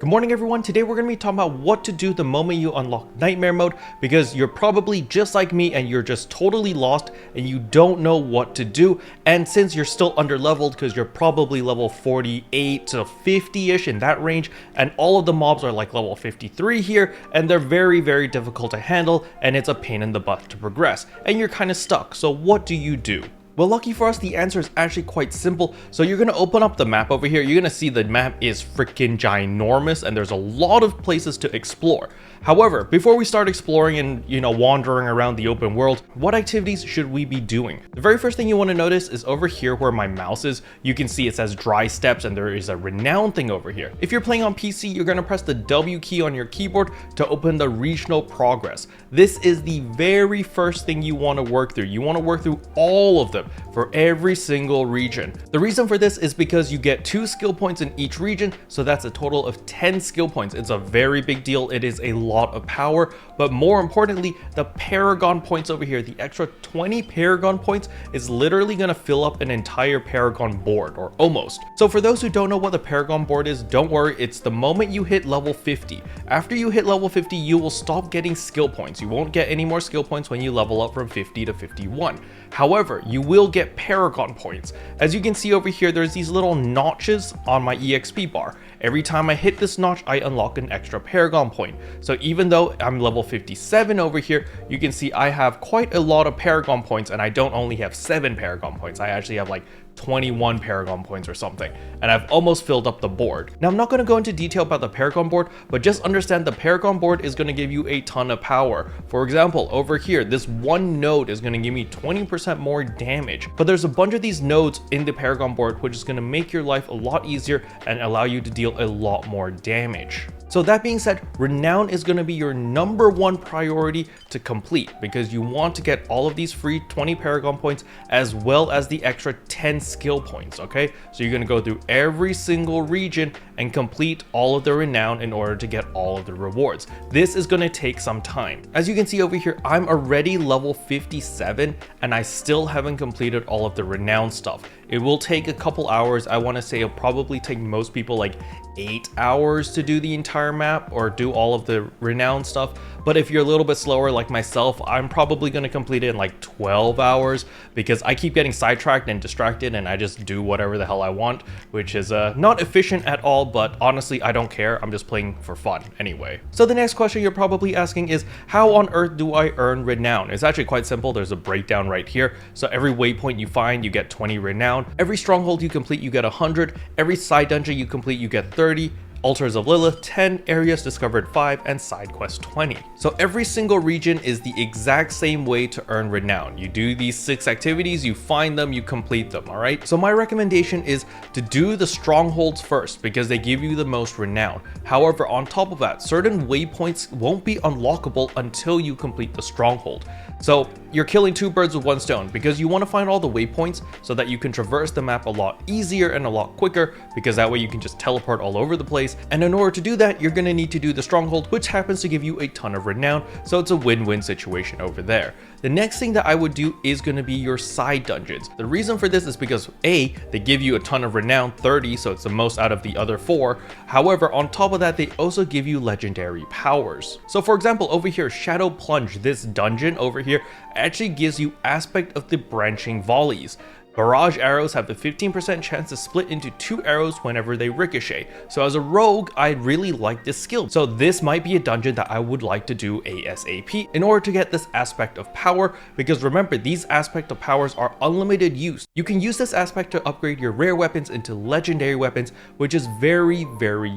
Good morning everyone, today we're going to be talking about what to do the moment you unlock Nightmare Mode, because you're probably just like me and you're just totally lost and you don't know what to do. And since you're still under leveled because you're probably level 48 to 50-ish in that range, and all of the mobs are like level 53 here, and they're very difficult to handle, and it's a pain in the butt to progress, and you're kind of stuck. So what do you do? Well, lucky for us, the answer is actually quite simple. So you're going to open up the map over here. You're going to see the map is freaking ginormous and there's a lot of places to explore. However, before we start exploring and, wandering around the open world, what activities should we be doing? The very first thing you want to notice is over here where my mouse is. You can see it says dry steps and there is a renown thing over here. If you're playing on PC, you're going to press the W key on your keyboard to open the regional progress. This is the very first thing you want to work through. You want to work through all of them for every single region. The reason for this is because you get 2 skill points in each region, so that's a total of 10 skill points. It's a very big deal. It is a lot of power, but more importantly, the Paragon points over here, the extra 20 Paragon points is literally going to fill up an entire Paragon board, or almost. So for those who don't know what the Paragon board is, don't worry, it's the moment you hit level 50. After you hit level 50, you will stop getting skill points. You won't get any more skill points when you level up from 50 to 51. However, you will get Paragon points. As you can see over here, there's these little notches on my EXP bar. Every time I hit this notch, I unlock an extra Paragon point. So even though I'm level 57 over here, you can see I have quite a lot of Paragon points, and I don't only have 7 Paragon points. I actually have like 21 Paragon points or something, and I've almost filled up the board. Now I'm not going to go into detail about the Paragon board, but just understand the Paragon board is going to give you a ton of power. For example, over here, this one node is going to give me 20% more damage, but there's a bunch of these nodes in the Paragon board which is going to make your life a lot easier and allow you to deal a lot more damage. So that being said, Renown is going to be your #1 priority to complete, because you want to get all of these free 20 Paragon points as well as the extra 10 skill points, okay? So you're going to go through every single region and complete all of the Renown in order to get all of the rewards. This is going to take some time. As you can see over here, I'm already level 57 and I still haven't completed all of the Renown stuff. It will take a couple hours. I want to say it'll probably take most people like 8 hours to do the entire map or do all of the Renown stuff. But if you're a little bit slower like myself, I'm probably going to complete it in like 12 hours because I keep getting sidetracked and distracted and I just do whatever the hell I want, which is not efficient at all, but honestly, I don't care. I'm just playing for fun anyway. So the next question you're probably asking is, how on earth do I earn Renown? It's actually quite simple. There's a breakdown right here. So every waypoint you find, you get 20 Renown. Every stronghold you complete, you get 100. Every side dungeon you complete, you get 30. Altars of Lilith 10, areas discovered 5, and side quest 20. So every single region is the exact same way to earn Renown. You do these 6 activities, you find them, you complete them, alright? So my recommendation is to do the strongholds first because they give you the most Renown. However, on top of that, certain waypoints won't be unlockable until you complete the stronghold. So you're killing 2 birds with 1 stone because you want to find all the waypoints so that you can traverse the map a lot easier and a lot quicker, because that way you can just teleport all over the place. And in order to do that, you're going to need to do the stronghold, which happens to give you a ton of Renown, so it's a win-win situation over there. The next thing that I would do is going to be your side dungeons. The reason for this is because A, they give you a ton of Renown, 30, so it's the most out of the other 4. However, on top of that, they also give you legendary powers. So for example, over here, Shadow Plunge, this dungeon over here actually gives you aspect of the branching volleys. Barrage arrows have the 15% chance to split into 2 arrows whenever they ricochet. So as a rogue, I really like this skill. So this might be a dungeon that I would like to do ASAP in order to get this aspect of power, because remember, these aspect of powers are unlimited use. You can use this aspect to upgrade your rare weapons into legendary weapons, which is very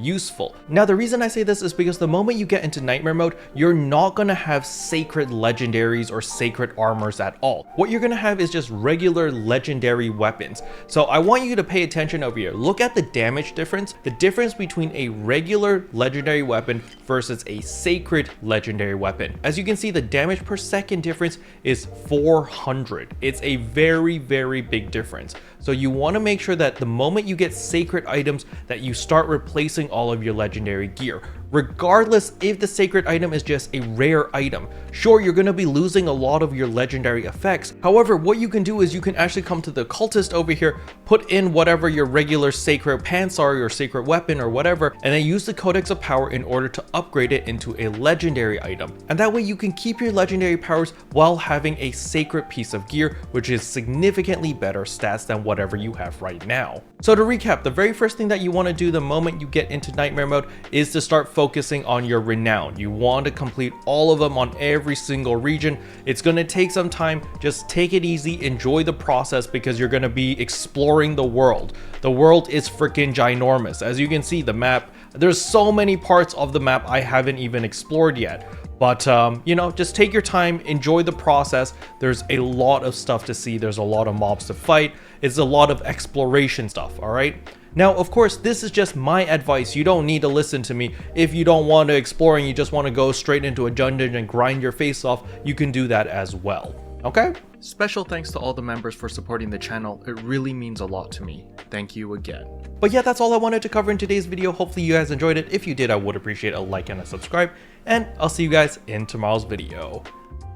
useful. Now the reason I say this is because the moment you get into Nightmare Mode, you're not going to have sacred legendaries or sacred armors at all. What you're going to have is just regular legendary weapons. So I want you to pay attention over here. Look at the damage difference, the difference between a regular legendary weapon versus a sacred legendary weapon. As you can see, the damage per second difference is 400. It's a very big difference. So you want to make sure that the moment you get sacred items that you start replacing all of your legendary gear, regardless if the sacred item is just a rare item. Sure, you're going to be losing a lot of your legendary effects. However, what you can do is you can actually come to the cultist over here, put in whatever your regular sacred pants are, your sacred weapon or whatever, and then use the Codex of Power in order to upgrade it into a legendary item. And that way you can keep your legendary powers while having a sacred piece of gear, which is significantly better stats than whatever you have right now. So to recap, the very first thing that you want to do the moment you get into nightmare mode is to start focusing on your renown. You want to complete all of them on every single region. It's going to take some time. Just take it easy, enjoy the process, because you're going to be exploring the world. The world is freaking ginormous. As you can see, the map, there's so many parts of the map I haven't even explored yet. But, you know, just take your time, enjoy the process. There's a lot of stuff to see. There's a lot of mobs to fight. It's a lot of exploration stuff, all right? Now, of course, this is just my advice. You don't need to listen to me. If you don't want to explore and you just want to go straight into a dungeon and grind your face off, you can do that as well, okay? Special thanks to all the members for supporting the channel. It really means a lot to me. Thank you again. But yeah, that's all I wanted to cover in today's video. Hopefully you guys enjoyed it. If you did, I would appreciate a like and a subscribe. And I'll see you guys in tomorrow's video.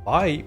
Bye.